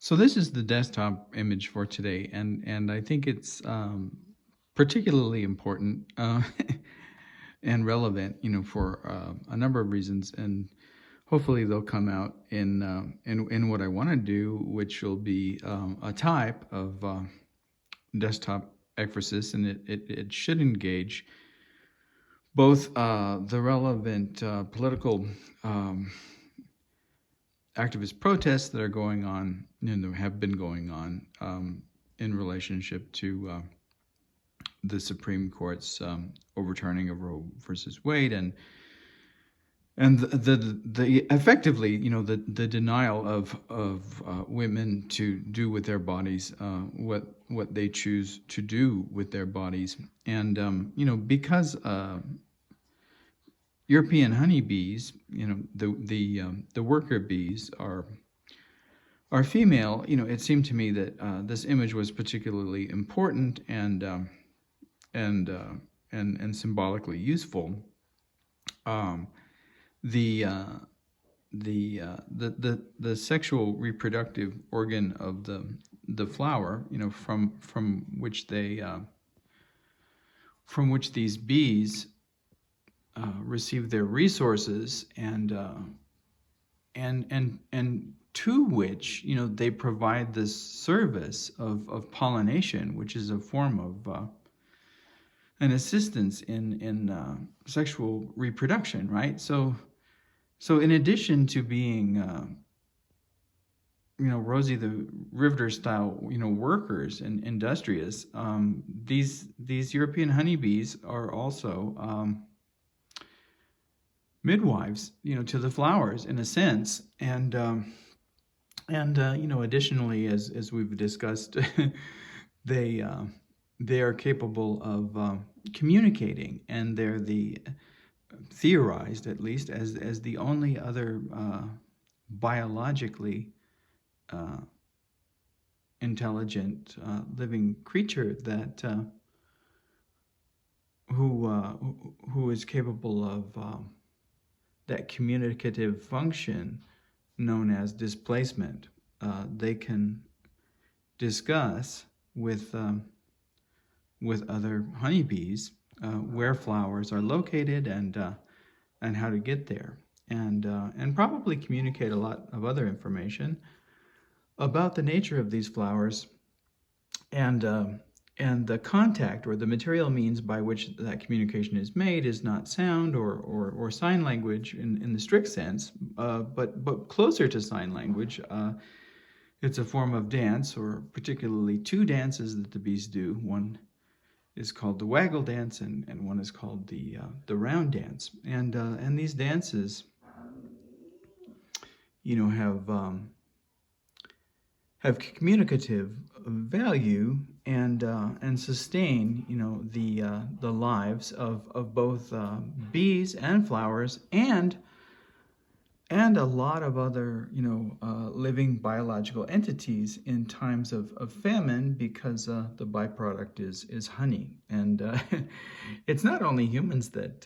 So this is the desktop image for today, and I think it's particularly important and relevant, for a number of reasons, and hopefully they'll come out in what I want to do, which will be a type of desktop ekphrasis, and it should engage both the relevant political activist protests that are going on, have been going on in relationship to the Supreme Court's overturning of Roe versus Wade, and the effectively, the denial of women to do with their bodies what they choose to do with their bodies, and because European honeybees, the worker bees are female. It seemed to me that this image was particularly important and symbolically useful. The sexual reproductive organ of the flower, from which these bees receive their resources, and to which they provide this service of pollination, which is a form of an assistance in sexual reproduction, right? So in addition to being Rosie the Riveter style workers and industrious, these European honeybees are also midwives, to the flowers in a sense, and additionally, as we've discussed, they are capable of communicating, and they're theorized, at least, as the only other biologically intelligent living creature that who is capable of that communicative function known as displacement. They can discuss with other honeybees where flowers are located and how to get there, and probably communicate a lot of other information about the nature of these flowers, and the contact or the material means by which that communication is made is not sound or sign language in the strict sense, but closer to sign language. It's a form of dance, or particularly two dances that the bees do. One is called the waggle dance, and one is called the round dance. And these dances, have communicative value and sustain the lives of both bees and flowers, and a lot of other living biological entities in times of famine, because the byproduct is honey, and it's not only humans that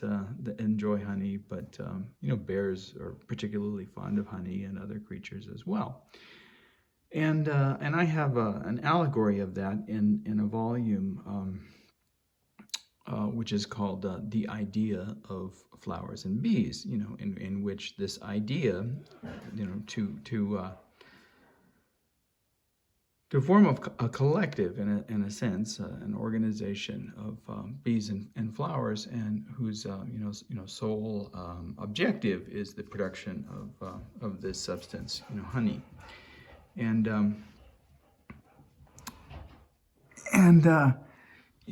enjoy honey, but bears are particularly fond of honey, and other creatures as well. And I have an allegory of that in a volume which is called The Idea of Flowers and Bees, in which this idea, to form a collective, in a sense, an organization of bees and flowers, and whose sole objective is the production of this substance, honey. And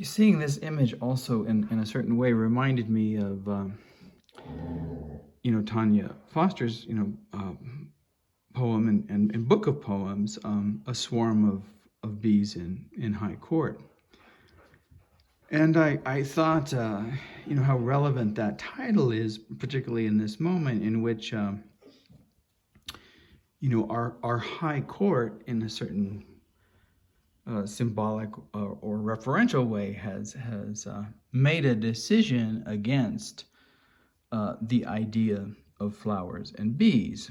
seeing this image also in a certain way reminded me of Tanya Foster's poem and book of poems, A Swarm of Bees in High Court. And I thought how relevant that title is, particularly in this moment in which our high court, in a certain symbolic or referential way, has made a decision against the idea of flowers and bees,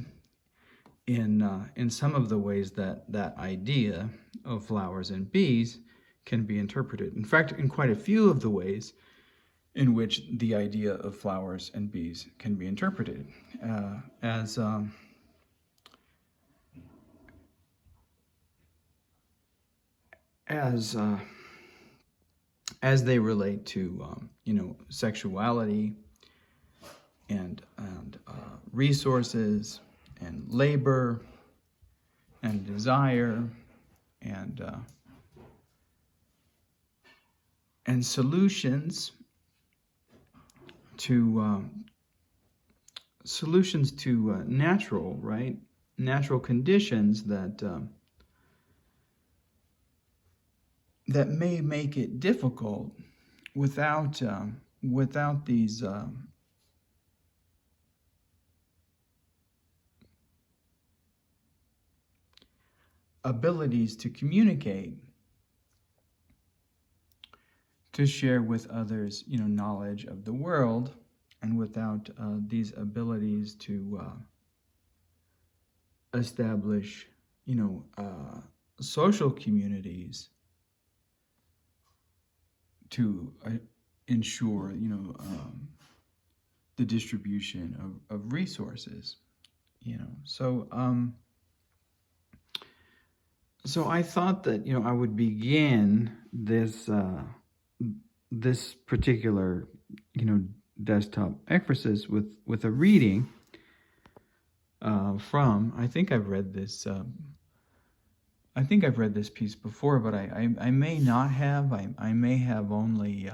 in some of the ways that that idea of flowers and bees can be interpreted. In fact, in quite a few of the ways in which the idea of flowers and bees can be interpreted, as they relate to sexuality and resources and labor and desire and solutions to natural conditions that that may make it difficult without these abilities to communicate, to share with others, knowledge of the world, and without these abilities to establish, social communities to ensure, the distribution of resources, So I thought that, I would begin this this particular, desktop Ekphrasis with a reading from, I think I've read this piece before, but I may not have. I may have only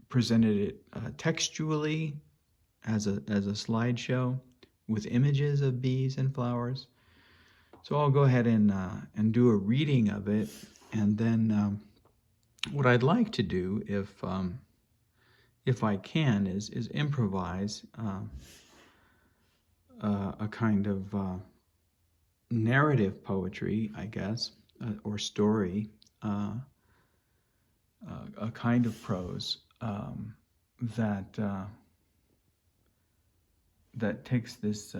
presented it textually as a slideshow with images of bees and flowers. So I'll go ahead and do a reading of it, and then what I'd like to do, if I can, is improvise a kind of narrative poetry, I guess, or story, a kind of prose that takes this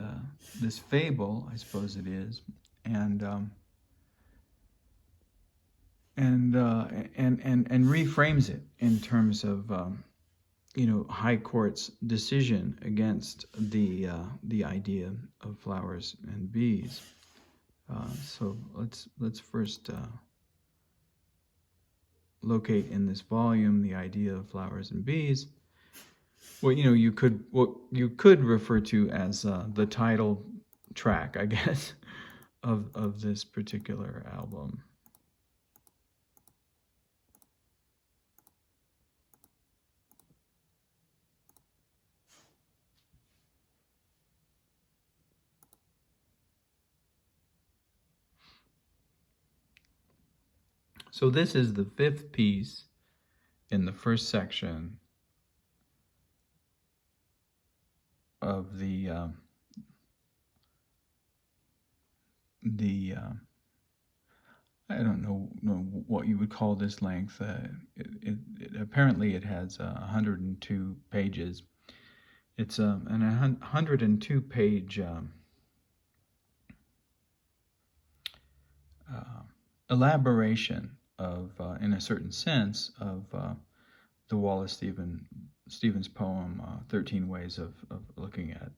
fable, I suppose it is, and reframes it in terms of High Court's decision against the idea of flowers and bees. So let's first locate in this volume the idea of flowers and bees. What you could refer to as the title track, I guess, of this particular album. So this is the fifth piece in the first section of the I don't know what you would call this length. Apparently it has 102 pages. It's an 102 page elaboration of, in a certain sense, of the Wallace Stevens poem, 13 Ways of Looking at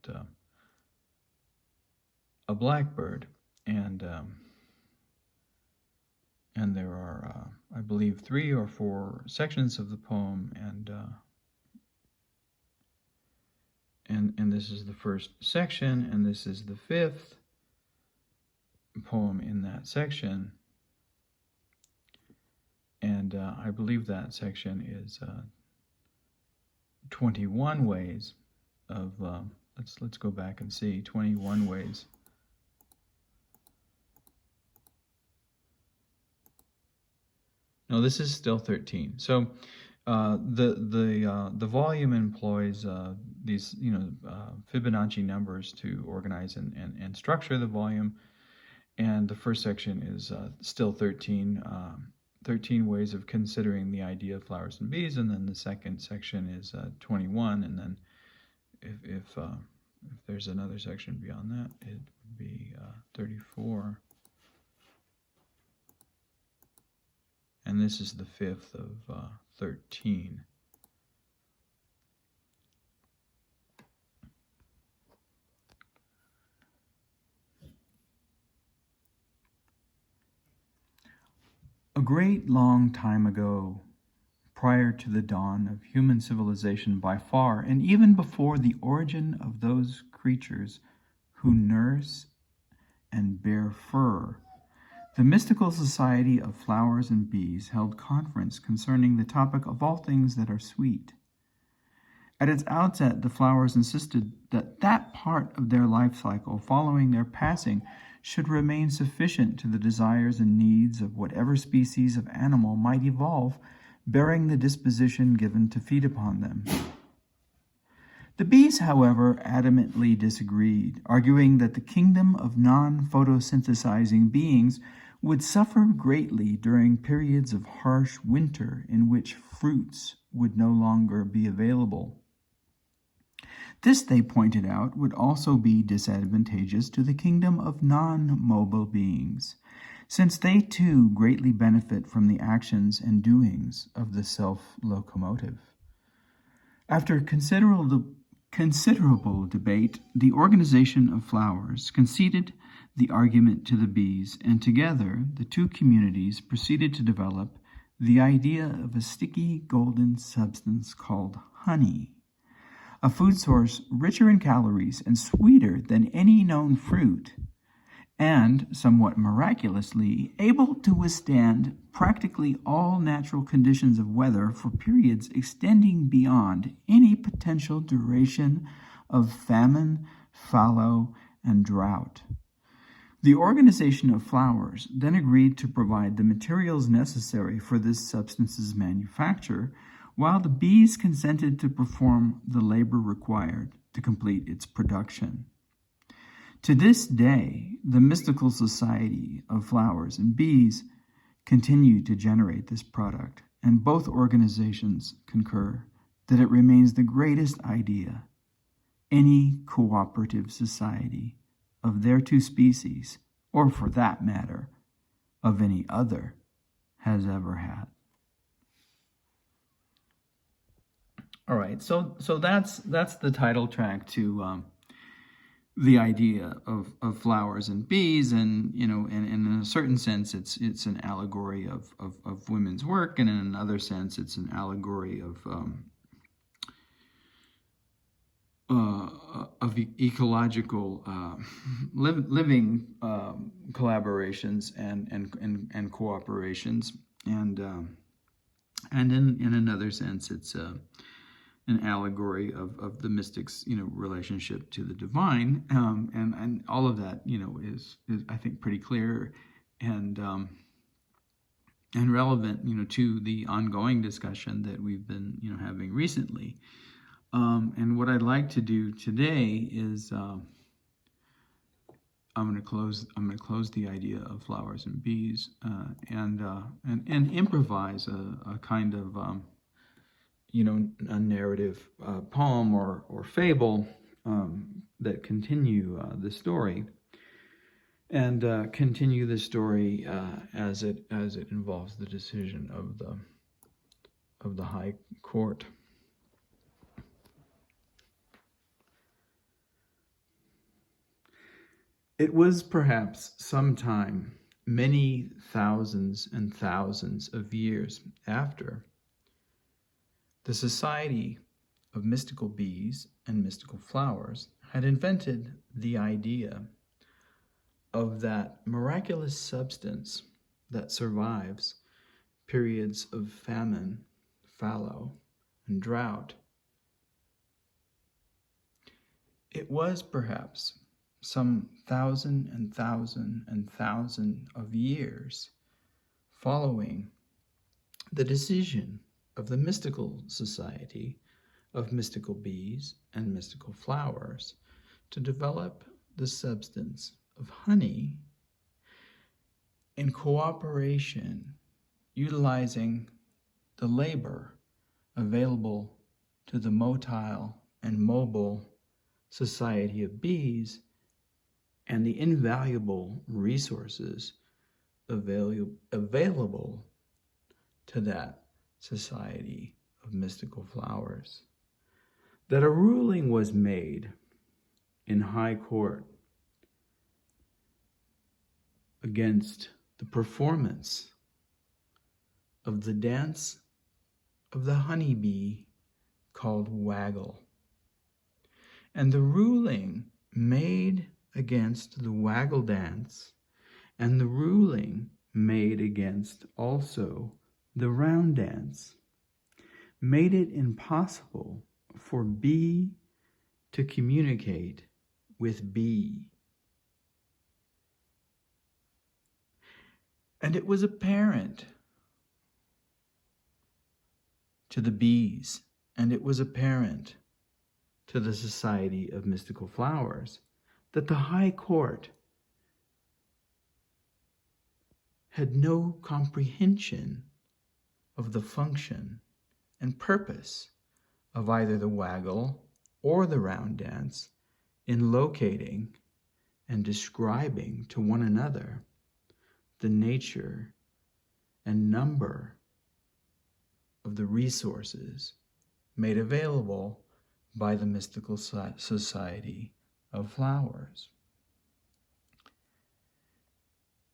a Blackbird. And there are, I believe, 3 or 4 sections of the poem, and this is the first section, and this is the 5th poem in that section. And I believe that section is 21 ways of, let's go back and see, 21 ways. No, this is still 13. So the volume employs these Fibonacci numbers to organize and structure the volume, and the first section is still 13 ways of considering the idea of flowers and bees, and then the second section is 21, and then if there's another section beyond that, it would be 34. And this is the 5th of 13. A great long time ago, prior to the dawn of human civilization by far, and even before the origin of those creatures who nurse and bear fur, the mystical society of flowers and bees held conference concerning the topic of all things that are sweet. At its outset, the flowers insisted that that part of their life cycle following their passing should remain sufficient to the desires and needs of whatever species of animal might evolve, bearing the disposition given to feed upon them. The bees, however, adamantly disagreed, arguing that the kingdom of non-photosynthesizing beings would suffer greatly during periods of harsh winter in which fruits would no longer be available. This, they pointed out, would also be disadvantageous to the kingdom of non-mobile beings, since they too greatly benefit from the actions and doings of the self-locomotive. After considerable debate, the organization of flowers conceded the argument to the bees, and together the two communities proceeded to develop the idea of a sticky golden substance called honey, a food source richer in calories and sweeter than any known fruit, and, somewhat miraculously, able to withstand practically all natural conditions of weather for periods extending beyond any potential duration of famine, fallow, and drought. The organization of flowers then agreed to provide the materials necessary for this substance's manufacture, while the bees consented to perform the labor required to complete its production. To this day, the mystical society of flowers and bees continue to generate this product, and both organizations concur that it remains the greatest idea any cooperative society of their two species, or for that matter, of any other, has ever had. All right, so that's the title track to the idea of flowers and bees, and and in a certain sense, it's an allegory of women's work, and in another sense, it's an allegory of ecological living collaborations and cooperations, and in another sense, it's an allegory of the mystic's relationship to the divine, and all of that is I think pretty clear and relevant to the ongoing discussion that we've been having recently. And what I'd like to do today is I'm going to close the idea of flowers and bees and improvise a kind of a narrative poem or fable that continue the story, and continue the story as it involves the decision of the High Court. It was perhaps sometime many thousands and thousands of years after the Society of Mystical Bees and Mystical Flowers had invented the idea of that miraculous substance that survives periods of famine, fallow, and drought. It was perhaps some thousand and thousand and thousand of years following the decision of the Mystical Society of Mystical Bees and Mystical Flowers to develop the substance of honey in cooperation, utilizing the labor available to the motile and mobile society of bees and the invaluable resources available to that society of mystical flowers, that a ruling was made in high court against the performance of the dance of the honeybee called waggle. And the ruling made against the waggle dance, and the ruling made against also the round dance, made it impossible for bee to communicate with bee. And it was apparent to the bees, and it was apparent to the Society of Mystical Flowers, that the High Court had no comprehension of the function and purpose of either the waggle or the round dance in locating and describing to one another the nature and number of the resources made available by the Mystical Society of Flowers.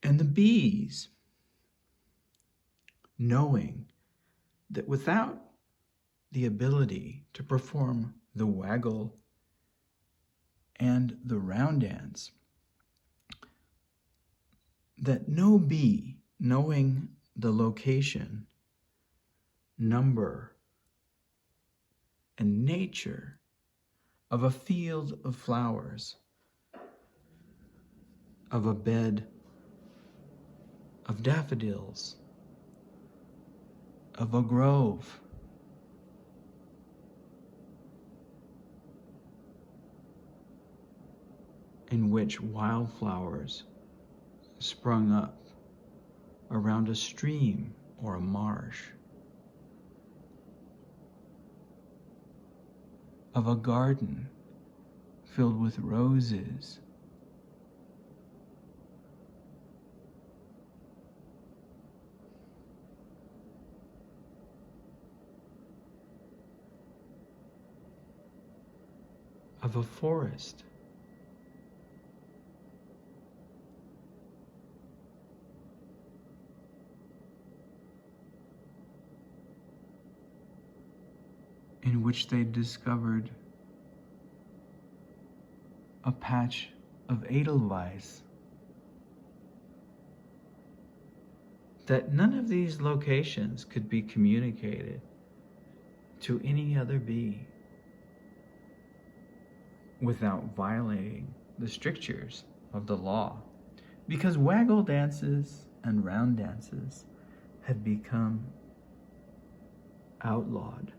And the bees, knowing that without the ability to perform the waggle and the round dance, that no bee, knowing the location, number, and nature of a field of flowers, of a bed of daffodils, of a grove, in which wildflowers sprung up around a stream or a marsh, of a garden filled with roses, of a forest, in which they discovered a patch of edelweiss, that none of these locations could be communicated to any other bee without violating the strictures of the law, because waggle dances and round dances had become outlawed.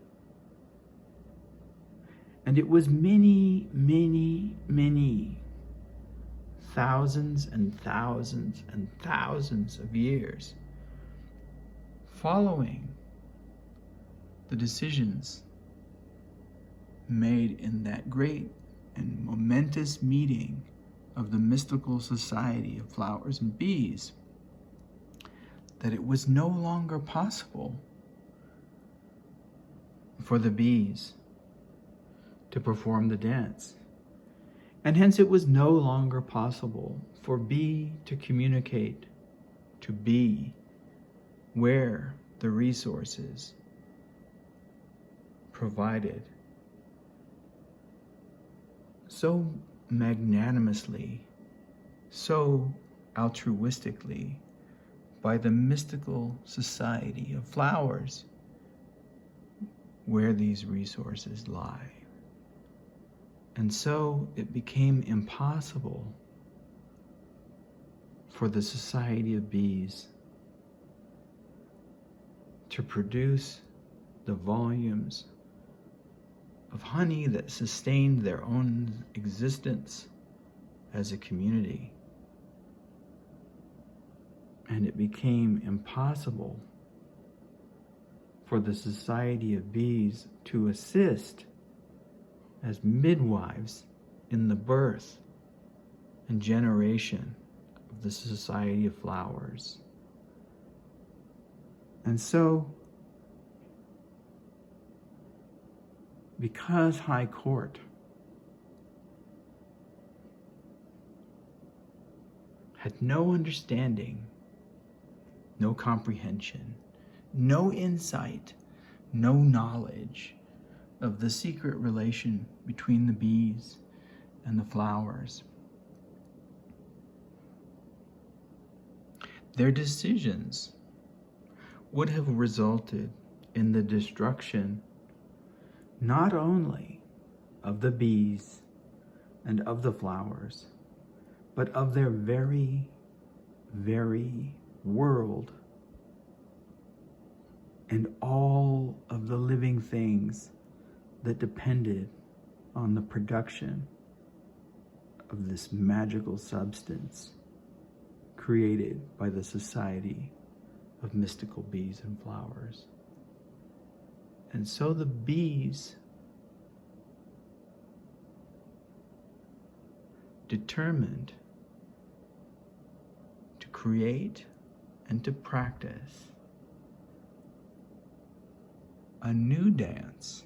And it was many, many, many thousands and thousands and thousands of years following the decisions made in that great and momentous meeting of the Mystical Society of Flowers and Bees, that it was no longer possible for the bees to perform the dance. And hence it was no longer possible for bee to communicate to bee where the resources provided so magnanimously, so altruistically by the Mystical Society of Flowers, where these resources lie. And so it became impossible for the Society of Bees to produce the volumes of honey that sustained their own existence as a community. And it became impossible for the Society of Bees to assist as midwives in the birth and generation of the Society of Flowers. And so, because High Court had no understanding, no comprehension, no insight, no knowledge of the secret relation between the bees and the flowers, their decisions would have resulted in the destruction not only of the bees and of the flowers, but of their very, very world and all of the living things that depended on the production of this magical substance created by the Society of Mystical Bees and Flowers. And so the bees determined to create and to practice a new dance,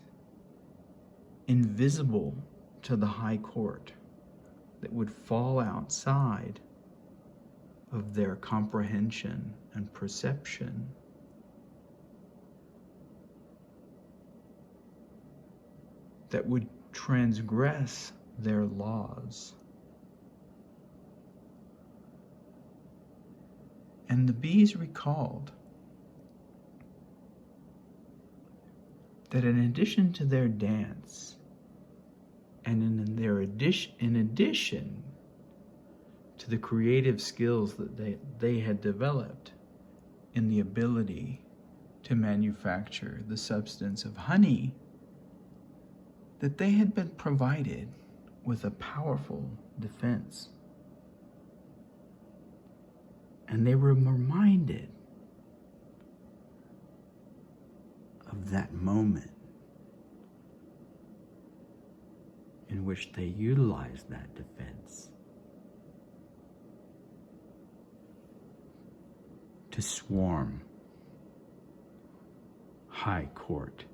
invisible to the High Court, that would fall outside of their comprehension and perception. That would transgress their laws. And the bees recalled that in addition to their dance, and in addition to the creative skills that they had developed in the ability to manufacture the substance of honey, that they had been provided with a powerful defense. And they were reminded of that moment in which they utilized that defense to swarm High Court